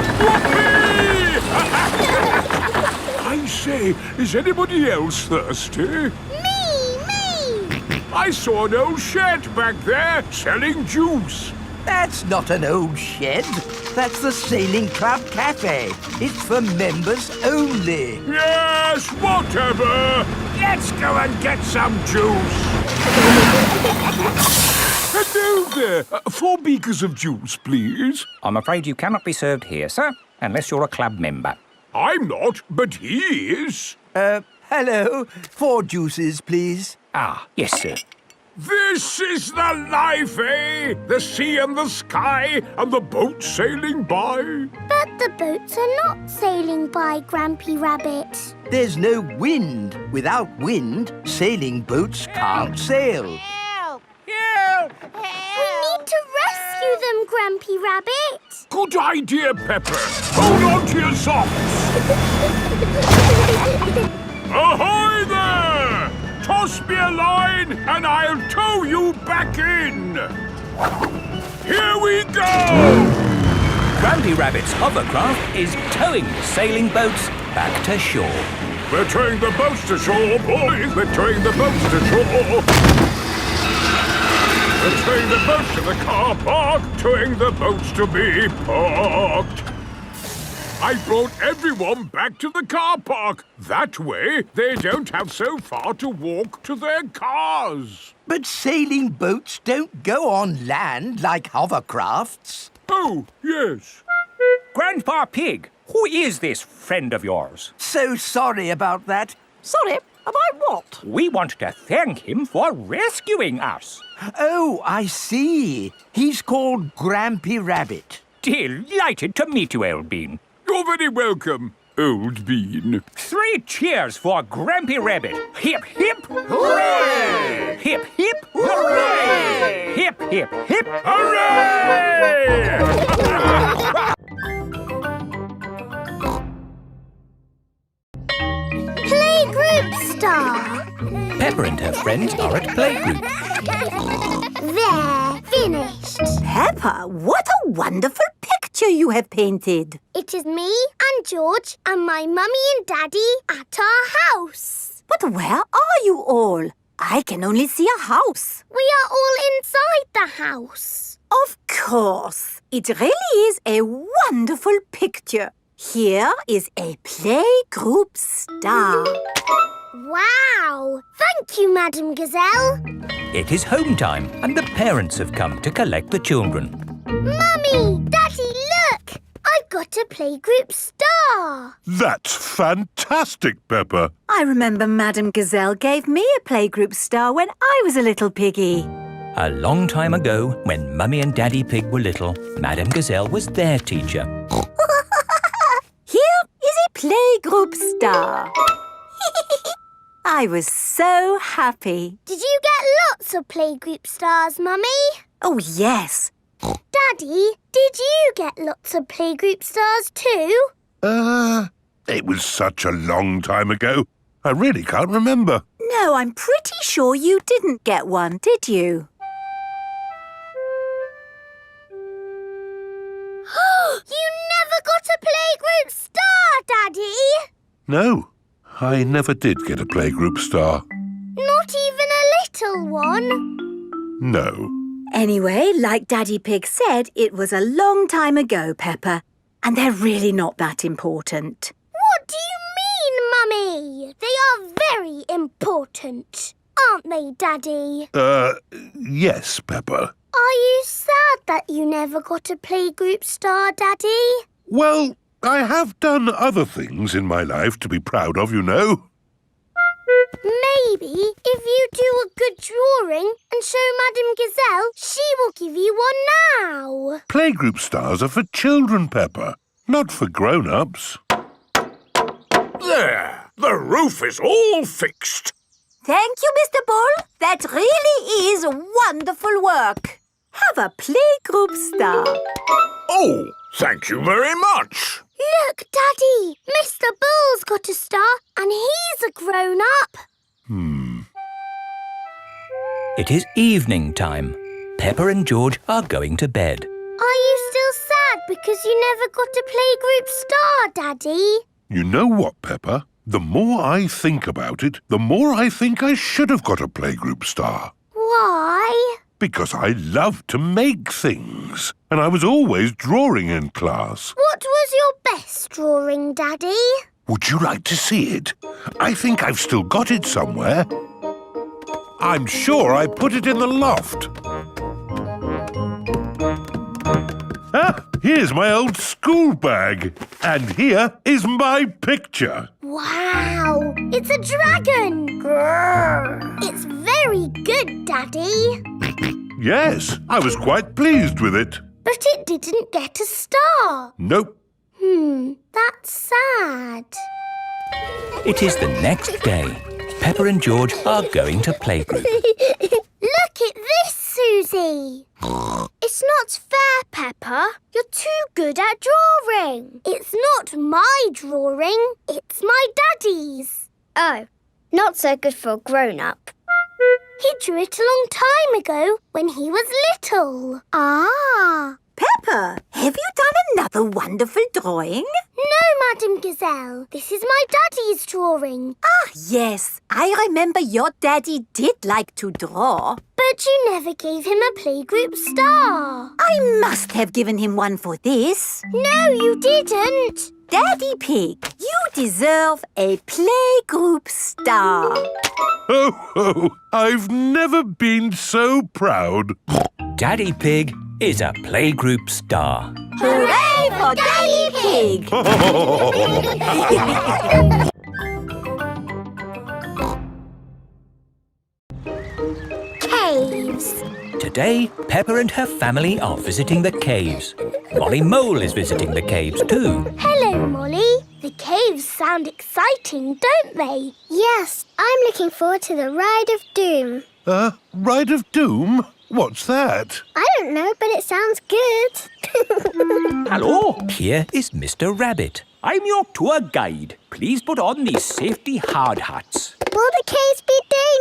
I say, is anybody else thirsty? Me! I saw an old shed back there selling juice. That's not an old shed. That's the Sailing Club Cafe. It's for members only. Yes, whatever. Let's go and get some juice. Hello there. 4 beakers of juice, please. I'm afraid you cannot be served here, sir, unless you're a club member. I'm not, but he is. Hello. 4 juices, please. Ah, yes, sir. This is the life, eh? The sea and the sky and the boat sailing by. But the boats are not sailing by, Grampy Rabbit. There's no wind. Without wind, sailing boats can't sail. Help! Help! We need to rescue them, Grampy Rabbit. Good idea, Peppa. Hold on to your socks. Ahoy there! Toss me me a line and I'll tow you back in. Here we go! Grampy Rabbit's hovercraft is towing the sailing boats back to shore. We're towing the boats to shore, boys. We're towing the boats to shore. We're towing the boats to the car park, towing the boats to be parked. I brought everyone back to the car park. That way, they don't have so far to walk to their cars. But sailing boats don't go on land like hovercrafts. Oh, yes. Grandpa Pig, who is this friend of yours? So sorry about that. Sorry, about what? We want to thank him for rescuing us. Oh, I see. He's called Grampy Rabbit. Delighted to meet you, Old Bean. You're very welcome, Old Bean. 3 cheers for Grampy Rabbit. Hip, hip, hooray! Hip, hip, hooray! Hip, hip, hip, hooray! Playgroup star. Peppa and her friends are at playgroup. There, finished. Peppa, what a wonderful picture you have painted. It is me and George and my mummy and daddy at our house. But where are you all? I can only see a house. We are all inside the house. Of course. It really is a wonderful picture. Here is a playgroup star. Wow! Thank you, Madam Gazelle. It is home time and the parents have come to collect the children. Mummy! Daddy, look! I've got a playgroup star. That's fantastic, Peppa. I remember Madam Gazelle gave me a playgroup star when I was a little piggy. A long time ago, when Mummy and Daddy Pig were little, Madame Gazelle was their teacher. Here is a playgroup star. I was so happy. Did you get lots of playgroup stars, Mummy? Oh, yes. Daddy, did you get lots of playgroup stars too? It was such a long time ago. I really can't remember. No, I'm pretty sure you didn't get one, did you? You never got a playgroup star, Daddy! No, I never did get a playgroup star. Not even a little one? No. Anyway, like Daddy Pig said, it was a long time ago, Peppa, and they're really not that important. What do you mean, Mummy? They are very important, aren't they, Daddy? Yes, Peppa. Are you sad that you never got a playgroup star, Daddy? Well, I have done other things in my life to be proud of, you know. Maybe if you do a good drawing and show Madame Gazelle, she will give you one now. Playgroup stars are for children, Peppa, not for grown-ups. There! The roof is all fixed. Thank you, Mr. Bull. That really is wonderful work. Have a playgroup star. Oh, thank you very much. Look, Daddy! Mr. Bull's got a star and he's a grown-up. It is evening time. Peppa and George are going to bed. Are you still sad because you never got a playgroup star, Daddy? You know what, Peppa? The more I think about it, the more I think I should have got a playgroup star. Why? Because I love to make things. And I was always drawing in class. What was your best drawing, Daddy? Would you like to see it? I think I've still got it somewhere. I'm sure I put it in the loft. Ah, here's my old school bag. And here is my picture. Wow! It's a dragon! Grrr. It's very good, Daddy. Yes, I was quite pleased with it. But it didn't get a star. Nope. That's sad. It is the next day. Peppa and George are going to playgroup. Look at this, Suzy. It's not fair, Peppa. You're too good at drawing. It's not my drawing. It's my daddy's. Oh, not so good for a grown-up. He drew it a long time ago when he was little. Ah. Peppa, have you done another wonderful drawing? No, Madam Gazelle. This is my daddy's drawing. Ah, yes. I remember your daddy did like to draw. But you never gave him a playgroup star. I must have given him one for this. No, you didn't. Daddy Pig, you deserve a playgroup star. Ho, ho! I've never been so proud. Daddy Pig is a playgroup star. Hooray for Daddy Pig! Caves. Today, Peppa and her family are visiting the caves. Molly Mole is visiting the caves too. Hello, Molly. The caves sound exciting, don't they? Yes, I'm looking forward to the Ride of Doom. Ride of Doom? What's that? I don't know, but it sounds good. Hello, here is Mr. Rabbit. I'm your tour guide. Please put on these safety hard hats. Will the caves be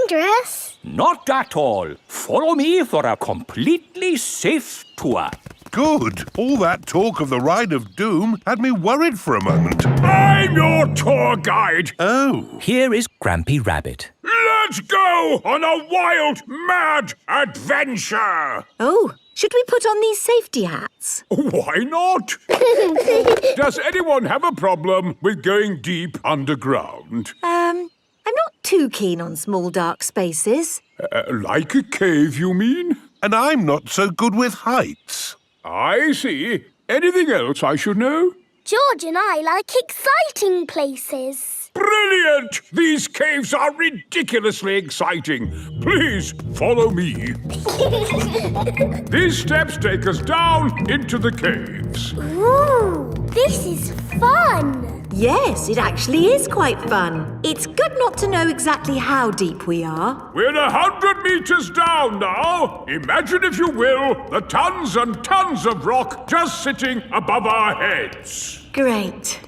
dangerous? Not at all. Follow me for a completely safe tour. Good. All that talk of the Ride of Doom had me worried for a moment. I'm your tour guide. Oh. Here is Grampy Rabbit. Let's go on a wild, mad adventure. Oh, should we put on these safety hats? Why not? Does anyone have a problem with going deep underground? I'm not too keen on small dark spaces. Like a cave, you mean? And I'm not so good with heights. I see. Anything else I should know? George and I like exciting places. Brilliant! These caves are ridiculously exciting. Please follow me. These steps take us down into the caves. Ooh, this is fun. Yes, it actually is quite fun. It's good not to know exactly how deep we are. We're 100 meters down now. Imagine, if you will, the tons and tons of rock just sitting above our heads. Great.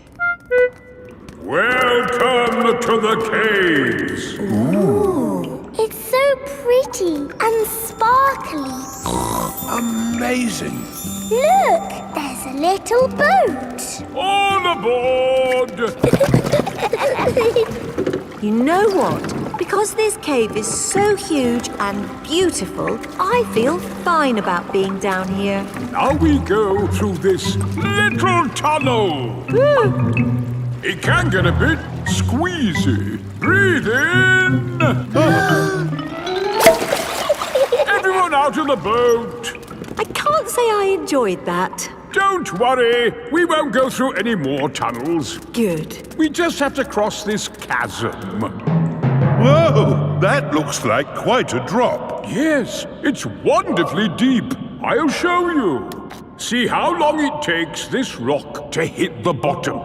Welcome to the caves. Ooh. It's so pretty and sparkly. Amazing. Look, there's a little boat. All aboard! You know what? Because this cave is so huge and beautiful, I feel fine about being down here. Now we go through this little tunnel. It can get a bit squeezy. Breathe in. Everyone out of the boat. I can't say I enjoyed that. Don't worry. We won't go through any more tunnels. Good. We just have to cross this chasm. Whoa! That looks like quite a drop. Yes, it's wonderfully deep. I'll show you. See how long it takes this rock to hit the bottom.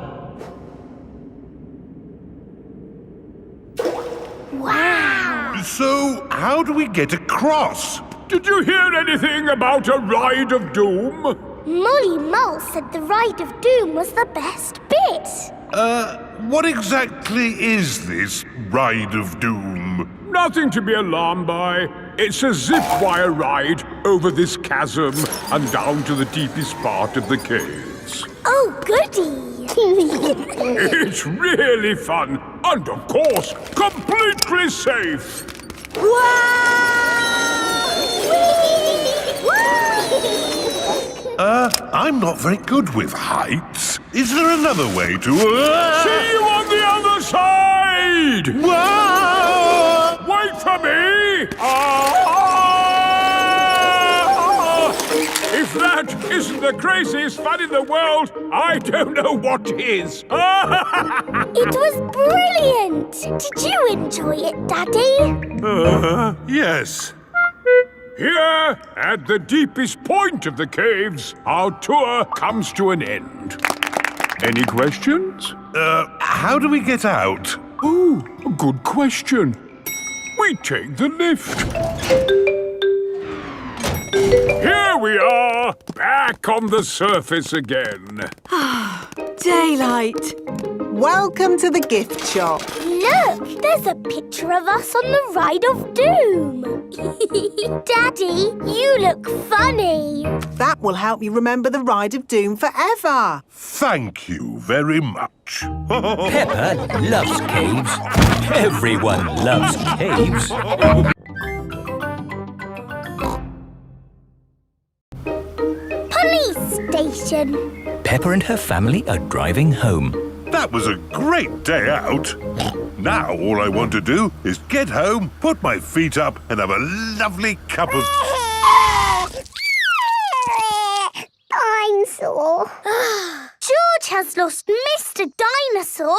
Wow. So, how do we get across? Did you hear anything about a Ride of Doom? Molly Mole said the Ride of Doom was the best bit. What exactly is this Ride of Doom? Nothing to be alarmed by. It's a zip wire ride over this chasm and down to the deepest part of the caves. Oh, goody. It's really fun and, of course, completely safe. I'm not very good with heights. Is there another way to... See you on the other side! Whoa! Wait for me! If that isn't the craziest fun in the world, I don't know what is. It was brilliant. Did you enjoy it, Daddy? Yes. Here, at the deepest point of the caves, our tour comes to an end. Any questions? How do we get out? Oh, a good question. We take the lift. Here we are, back on the surface again. Daylight. Welcome to the gift shop. Look, there's a picture of us on the Ride of Doom. Daddy, you look funny. That will help you remember the Ride of Doom forever. Thank you very much. Peppa loves caves. Everyone loves caves. Police station. Peppa and her family are driving home. That was a great day out. Now all I want to do is get home, put my feet up and have a lovely cup of... I'm sore. George has lost Mr. Dinosaur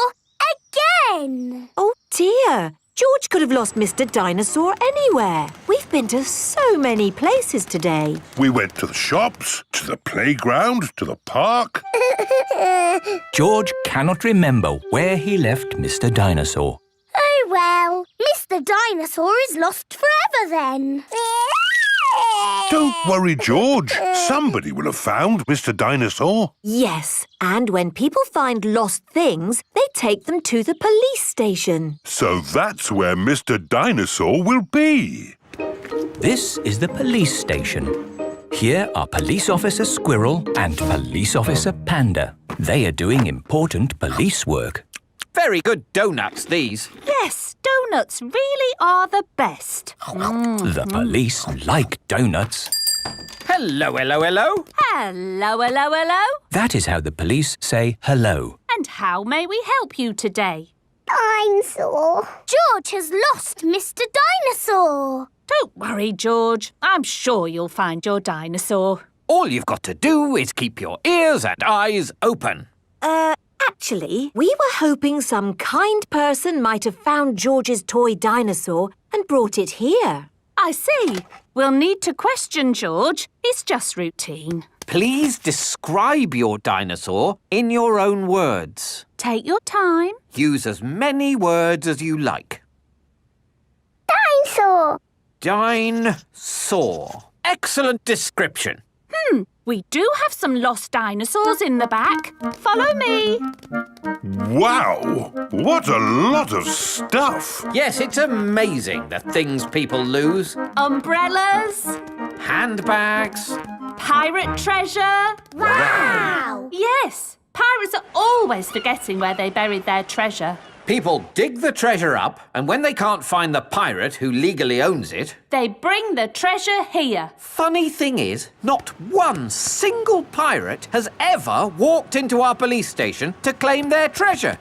again. Oh dear, George could have lost Mr. Dinosaur anywhere. We've been to so many places today. We went to the shops, to the playground, to the park. George cannot remember where he left Mr. Dinosaur. Oh well, Mr. Dinosaur is lost forever then. Don't worry, George. Somebody will have found Mr. Dinosaur. Yes, and when people find lost things, they take them to the police station. So that's where Mr. Dinosaur will be. This is the police station. Here are Police Officer Squirrel and Police Officer Panda. They are doing important police work. Very good donuts, these. Yes, donuts really are the best. The police like donuts. Hello, hello, hello. Hello, hello, hello. That is how the police say hello. And how may we help you today? I'm sore. George has lost Mr. Dinosaur. Don't worry, George. I'm sure you'll find your dinosaur. All you've got to do is keep your ears and eyes open. Actually, we were hoping some kind person might have found George's toy dinosaur and brought it here. I see. We'll need to question George. It's just routine. Please describe your dinosaur in your own words. Take your time. Use as many words as you like. Dinosaur. Dinosaur. Excellent description. We do have some lost dinosaurs in the back. Follow me. Wow! What a lot of stuff! Yes, it's amazing the things people lose. Umbrellas. Handbags. Pirate treasure. Wow! Yes, pirates are always forgetting where they buried their treasure. People dig the treasure up, and when they can't find the pirate who legally owns it... They bring the treasure here. Funny thing is, not one single pirate has ever walked into our police station to claim their treasure.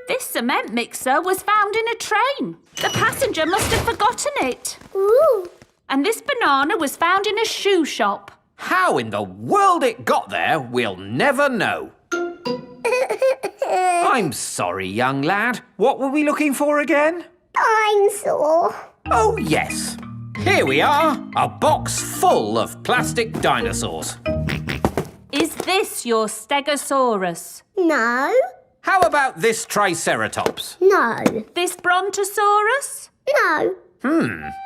This cement mixer was found in a train. The passenger must have forgotten it. Ooh. And this banana was found in a shoe shop. How in the world it got there, we'll never know. I'm sorry, young lad. What were we looking for again? Dinosaur. Oh, yes. Here we are, a box full of plastic dinosaurs. Is this your Stegosaurus? No. How about this Triceratops? No. This Brontosaurus? No.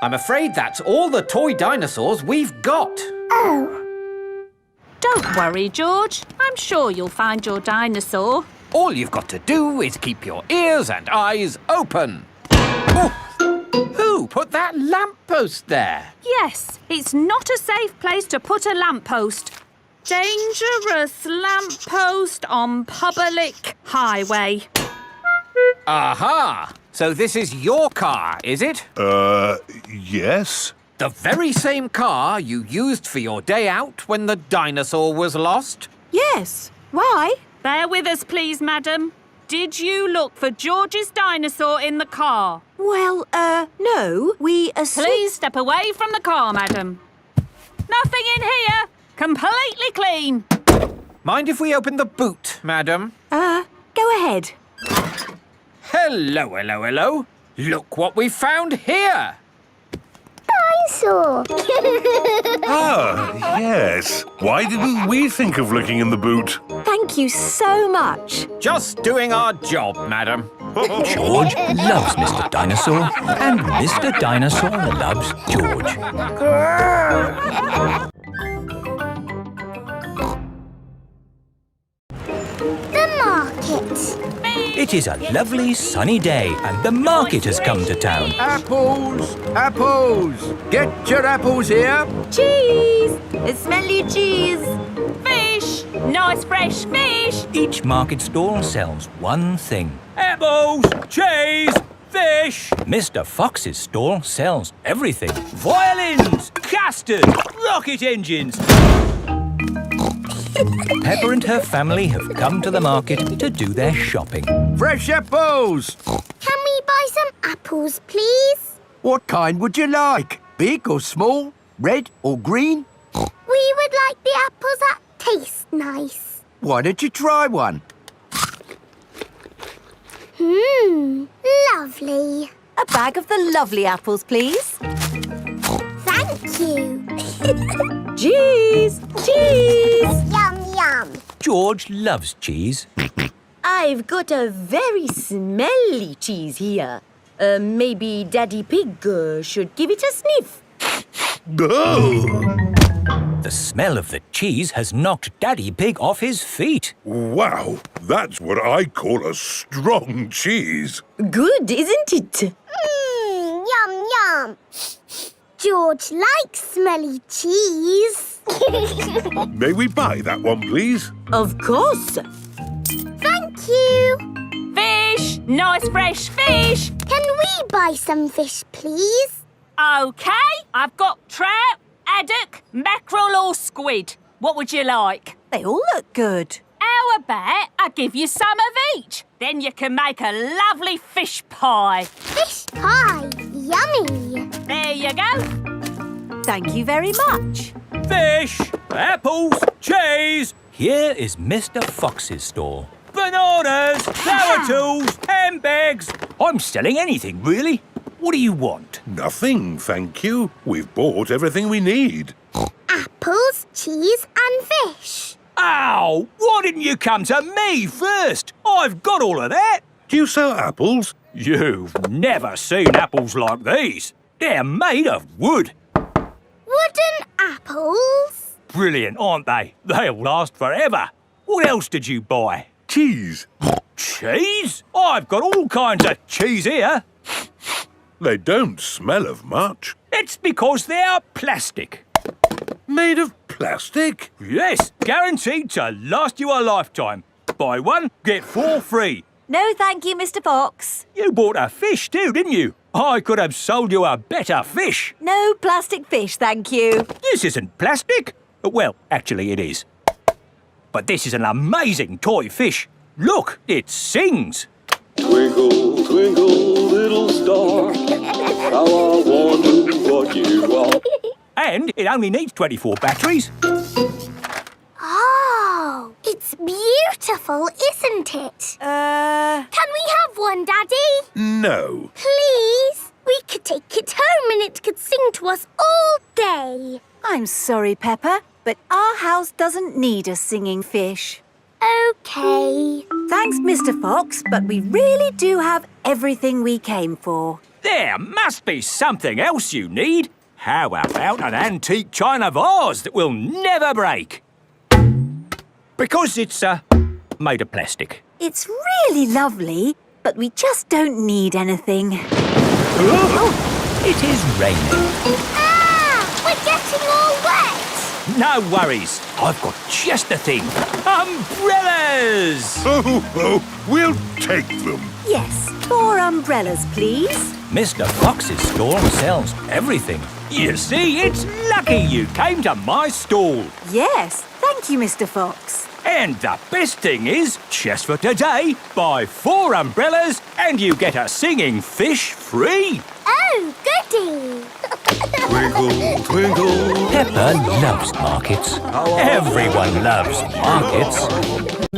I'm afraid that's all the toy dinosaurs we've got. Oh. Don't worry, George. I'm sure you'll find your dinosaur. All you've got to do is keep your ears and eyes open. Oh, who put that lamppost there? Yes, it's not a safe place to put a lamppost. Dangerous lamppost on public highway. Aha! So this is your car, is it? Yes? The very same car you used for your day out when the dinosaur was lost? Yes. Why? Bear with us, please, madam. Did you look for George's dinosaur in the car? Well, no. We Please step away from the car, madam. Nothing in here. Completely clean. Mind if we open the boot, madam? Go ahead. Hello, hello, hello. Look what we found here. Dinosaur. Ah, yes. Why didn't we think of looking in the boot? Thank you so much. Just doing our job, madam. George loves Mr. Dinosaur, and Mr. Dinosaur loves George. The market. It is a lovely sunny day and the market has come to town. Apples! Apples! Get your apples here. Cheese! Smelly cheese! Fish! Nice fresh fish! Each market stall sells one thing. Apples, cheese, fish. Mr. Fox's stall sells everything. Violins, custard, rocket engines. Peppa and her family have come to the market to do their shopping. Fresh apples! Can we buy some apples, please? What kind would you like? Big or small? Red or green? We would like the apples that taste nice. Why don't you try one? Lovely. A bag of the lovely apples, please. Thank you. Cheese! Cheese! Yum, yum. George loves cheese. I've got a very smelly cheese here. Maybe Daddy Pig should give it a sniff. The smell of the cheese has knocked Daddy Pig off his feet. Wow, that's what I call a strong cheese. Good, isn't it? Yum, yum. George likes smelly cheese. May we buy that one, please? Of course. Thank you. Fish! Nice fresh fish! Can we buy some fish, please? OK, I've got trout, haddock, mackerel or squid. What would you like? They all look good. How about I give you some of each? Then you can make a lovely fish pie. Fish pie. Yummy. There you go. Thank you very much. Fish, apples, cheese. Here is Mr. Fox's stall. Bananas, flower tools, handbags. I'm selling anything, really. What do you want? Nothing, thank you. We've bought everything we need. Apples, cheese and fish. Ow! Why didn't you come to me first? I've got all of that. Do you sell apples? You've never seen apples like these. They're made of wood. Wooden apples. Brilliant, aren't they? They'll last forever. What else did you buy? Cheese. Cheese? I've got all kinds of cheese here. They don't smell of much. It's because they're plastic. Made of plastic? Yes, guaranteed to last you a lifetime. Buy one, get 4 free. No, thank you, Mr. Fox. You bought a fish too, didn't you? I could have sold you a better fish. No plastic fish, thank you. This isn't plastic. Well, actually it is. But this is an amazing toy fish. Look, it sings. Twinkle, twinkle, little star, how I wonder what you are. And it only needs 24 batteries. Oh, it's beautiful, isn't it? Can we have one, Daddy? No. Please? We could take it home and it could sing to us all day. I'm sorry, Peppa, but our house doesn't need a singing fish. OK. Thanks, Mr. Fox, but we really do have everything we came for. There must be something else you need. How about an antique china vase that will never break? Because it's made of plastic. It's really lovely, but we just don't need anything. It is raining. Ah! We're getting all wet. No worries. I've got just the thing. Umbrellas! Oh, we'll take them. Yes, 4 umbrellas, please. Mr. Fox's stall sells everything. You see, it's lucky you came to my stall. Yes, thank you, Mr. Fox. And the best thing is, just for today, buy 4 umbrellas and you get a singing fish free. Oh, goody. Twinkle, twinkle. Peppa loves markets. Everyone loves markets.